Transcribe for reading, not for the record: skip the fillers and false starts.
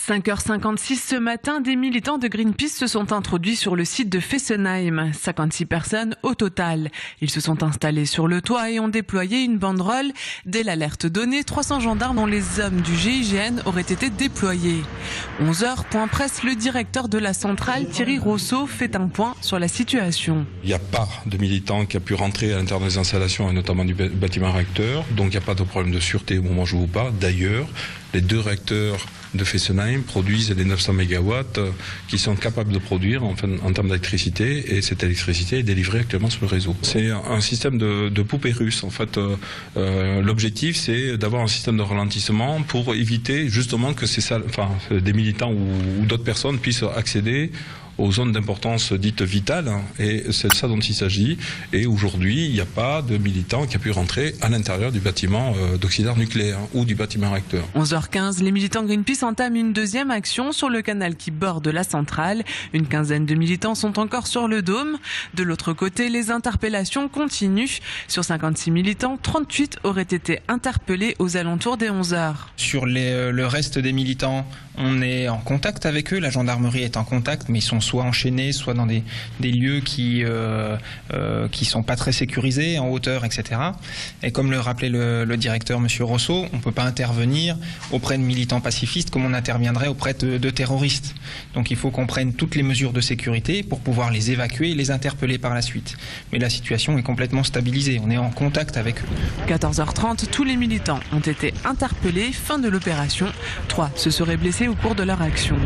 5h56 ce matin, des militants de Greenpeace se sont introduits sur le site de Fessenheim. 56 personnes au total. Ils se sont installés sur le toit et ont déployé une banderole. Dès l'alerte donnée, 300 gendarmes dont les hommes du GIGN auraient été déployés. 11h, point presse, le directeur de la centrale, Thierry Rousseau, fait un point sur la situation. Il n'y a pas de militants qui a pu rentrer à l'intérieur des installations et notamment du bâtiment réacteur. Donc il n'y a pas de problème de sûreté au moment où je vous parle. D'ailleurs, les 2 réacteurs de Fessenheim produisent les 900 MW qui sont capables de produire en termes d'électricité, et cette électricité est délivrée actuellement sur le réseau. C'est un système de poupée russe. En fait, l'objectif, c'est d'avoir un système de ralentissement pour éviter justement que des militants ou d'autres personnes puissent accéder aux zones d'importance dites vitales, et c'est de ça dont il s'agit. Et aujourd'hui, il n'y a pas de militant qui a pu rentrer à l'intérieur du bâtiment d'auxiliaire nucléaire ou du bâtiment réacteur. 11h15, les militants Greenpeace entament une deuxième action sur le canal qui borde la centrale. Une quinzaine de militants sont encore sur le dôme. De l'autre côté, les interpellations continuent. Sur 56 militants, 38 auraient été interpellés aux alentours des 11h. Sur le reste des militants, on est en contact avec eux, la gendarmerie est en contact, mais ils sont soit enchaînés, soit dans des lieux qui sont pas très sécurisés, en hauteur, etc. Et comme le rappelait le directeur, M. Rousseau, on ne peut pas intervenir auprès de militants pacifistes comme on interviendrait auprès de terroristes. Donc il faut qu'on prenne toutes les mesures de sécurité pour pouvoir les évacuer et les interpeller par la suite. Mais la situation est complètement stabilisée, on est en contact avec eux. 14h30, tous les militants ont été interpellés, fin de l'opération. 3 se seraient blessés au cours de leur action.